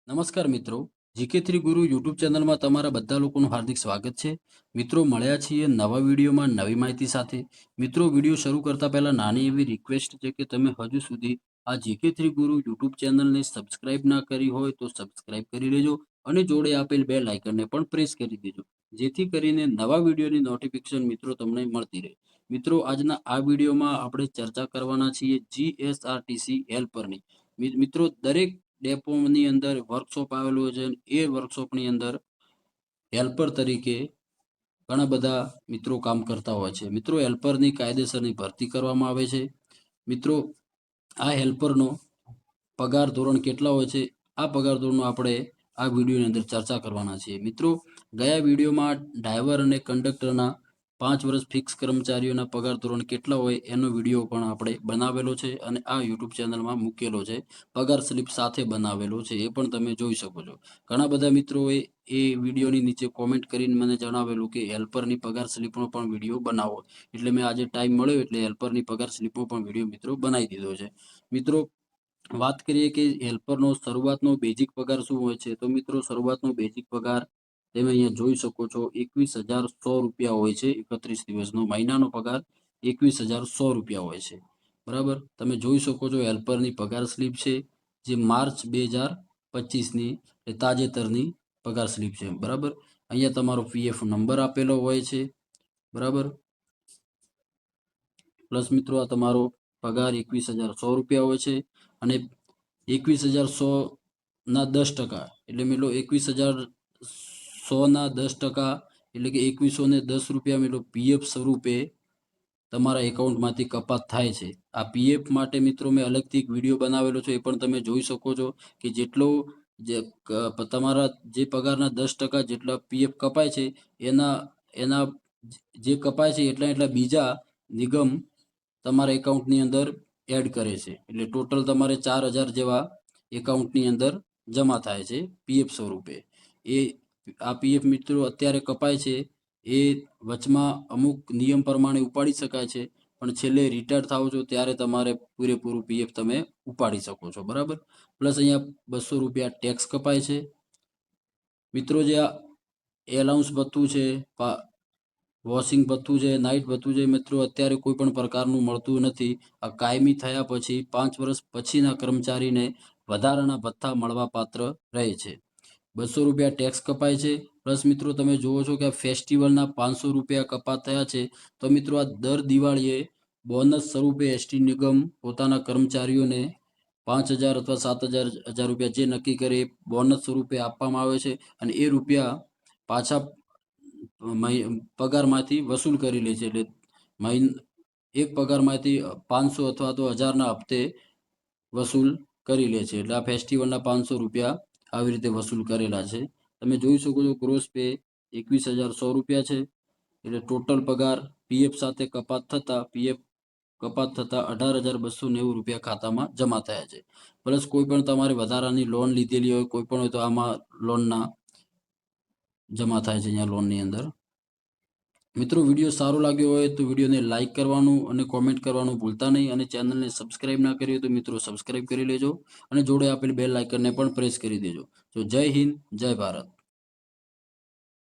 નમસ્કાર મિત્રો, GK three ગુરુ યુટ્યુબ ચેનલમાં તમારા બધા લોકોનું હાર્દિક સ્વાગત છે. મિત્રો, મળ્યા છીએ નવા વિડીયોમાં નવી માહિતી સાથે. મિત્રો, વિડીયો શરૂ કરતા પહેલા નાની એવી રિક્વેસ્ટ છે કે તમે હજુ સુધી આ જીકે થ્રી ગુરુ યુટ્યુબ ચેનલને સબસ્ક્રાઇબ ના કરી હોય તો સબસ્ક્રાઇબ કરી લેજો અને જોડે આપેલ બે લાઇકનને પણ પ્રેસ કરી દેજો, જેથી કરીને નવા વિડીયોની નોટિફિકેશન મિત્રો તમને મળતી રહે. મિત્રો, આજના આ વિડીયોમાં આપણે ચર્ચા કરવાના છીએ જીએસઆરટીસી હેલ્પરની. મિત્રો, દરેક ડેપોની અંદર વર્કશોપ આવેલું છે. એ વર્કશોપની અંદર હેલ્પર તરીકે ઘણા બધા મિત્રો કામ કરતા હોય છે. મિત્રો, હેલ્પરની કાયદેસરની ભરતી કરવામાં આવે છે. મિત્રો, આ હેલ્પરનો પગાર ધોરણ કેટલા હોય છે, આ પગાર ધોરણનો આપણે આ વિડીયોની અંદર ચર્ચા કરવાના છીએ. મિત્રો, ગયા વિડીયોમાં ડ્રાઈવર અને કંડક્ટરના 5 વર્ષ ફિક્સ કર્મચારીઓના પગાર ધોરણ કેટલા હોય એનો વિડીયો પણ આપણે બનાવેલો છે અને આ યુટ્યુબ ચેનલમાં મૂકેલો છે. પગાર સ્લિપ સાથે બનાવેલો છે, એ પણ તમે જોઈ શકો છો. ઘણા બધા મિત્રોએ એ વિડીયોની નીચે કોમેન્ટ કરીને મને જણાવેલું કે હેલ્પરની પગાર સ્લિપનો પણ વિડીયો બનાવો, એટલે મેં આજે ટાઈમ મળ્યો એટલે હેલ્પરની પગાર સ્લિપનો પણ વિડીયો મિત્રો બનાવી દીધો છે. મિત્રો, વાત કરીએ કે હેલ્પરનો શરૂઆતનો બેઝિક પગાર શું હોય છે, તો મિત્રો શરૂઆતનો બેઝિક પગાર તમે અહીંયા જોઈ શકો છો 21,100 રૂપિયા હોય છે. 31 દિવસનો મહિનાનો પગાર 21,100 રૂપિયા હોય છે. બરાબર, તમે જોઈ શકો છો હેલ્પરની પગાર સ્લિપ છે, જે માર્ચ 2025ની તાજેતરની પગાર સ્લિપ છે. બરાબર, અહીંયા તમારો પીએફ નંબર આપેલો હોય છે. બરાબર, પ્લસ મિત્રો આ તમારો પગાર 21,100 રૂપિયા હોય છે અને 21,100 ના 10% એટલે મિત્રો 21,100 ના 10% એટલે કે 2110 રૂપિયા મિત્રો પીએફ સ્વરૂપે તમારા એકાઉન્ટમાંથી કપાત થાય છે. આ પીએફ માટે મિત્રો મેં અલગથી એક વિડીયો બનાવેલો છે, એ પણ તમે જોઈ શકો છો કે જેટલો તમારા જે પગારના 10% જેટલા પીએફ કપાય છે એના એના જે કપાય છે એટલા બીજા નિગમ તમારા એકાઉન્ટની અંદર એડ કરે છે. એટલે ટોટલ તમારે 4,000 જેવા એકાઉન્ટની અંદર જમા થાય છે પીએફ સ્વરૂપે. એ આ પીએફ મિત્રો અત્યારે કપાય છે, એ વચમાં અમુક નિયમ પ્રમાણે ઉપાડી શકાય છે, પણ છેલ્લે રિટાયર થાવ છો ત્યારે તમારે પૂરેપૂરું પીએફ તમે ઉપાડી શકો છો. બરાબર, પ્લસ અહીંયા 200 રૂપિયા ટેક્સ કપાય છે. મિત્રો, જે આ એલાઉન્સ ભથ્થું છે, વોશિંગ ભથ્થું છે, નાઇટ ભથ્થું છે, મિત્રો અત્યારે કોઈ પણ પ્રકારનું મળતું નથી. આ કાયમી થયા પછી 5 વર્ષ પછીના કર્મચારીને વધારાના ભથ્થા મળવા પાત્ર રહે છે. 200 રૂપિયા ટેક્સ કપાય છે. પ્લસ મિત્રો તમે જુઓ છો કે આ ફેસ્ટિવલના 500 રૂપિયા કપાત થયા છે. તો મિત્રો આ દર દિવાળીએ બોનસ સ્વરૂપે એસટી નિગમ પોતાના કર્મચારીઓને 5,000 અથવા 7,000 રૂપિયા જે નક્કી કરે એ બોનસ સ્વરૂપે આપવામાં આવે છે અને એ રૂપિયા પાછા પગારમાંથી વસૂલ કરી લે છે. એટલે એક પગારમાંથી 500 અથવા તો 1,000ના હપ્તે વસૂલ કરી લે છે. એટલે આ ફેસ્ટિવલના 500 રૂપિયા આવી રીતે વસૂલ કરેલા છે. તમે જોઈ શકો છો ગ્રોસ પે 21,100 રૂપિયા છે. એટલે ટોટલ પગાર પીએફ સાથે કપાત થતા 18,290 રૂપિયા ખાતામાં જમા થયા છે. પ્લસ કોઈ પણ તમારે વધારાની લોન લીધેલી હોય, કોઈ પણ હોય તો આમાં લોનના જમા થાય છે અહીંયા લોનની અંદર. મિત્રો, વિડીયો સારો લાગ્યો હોય તો વિડીયોને લાઇક કરવાનું અને કોમેન્ટ કરવાનું ભૂલતા નહીં, અને ચેનલને સબસ્ક્રાઇબ ના કરી હોય તો મિત્રો સબસ્ક્રાઇબ કરી લેજો અને જોડે આપેલ બેલ આઇકનને પણ પ્રેસ કરી દેજો. તો જય હિન્દ, જય ભારત.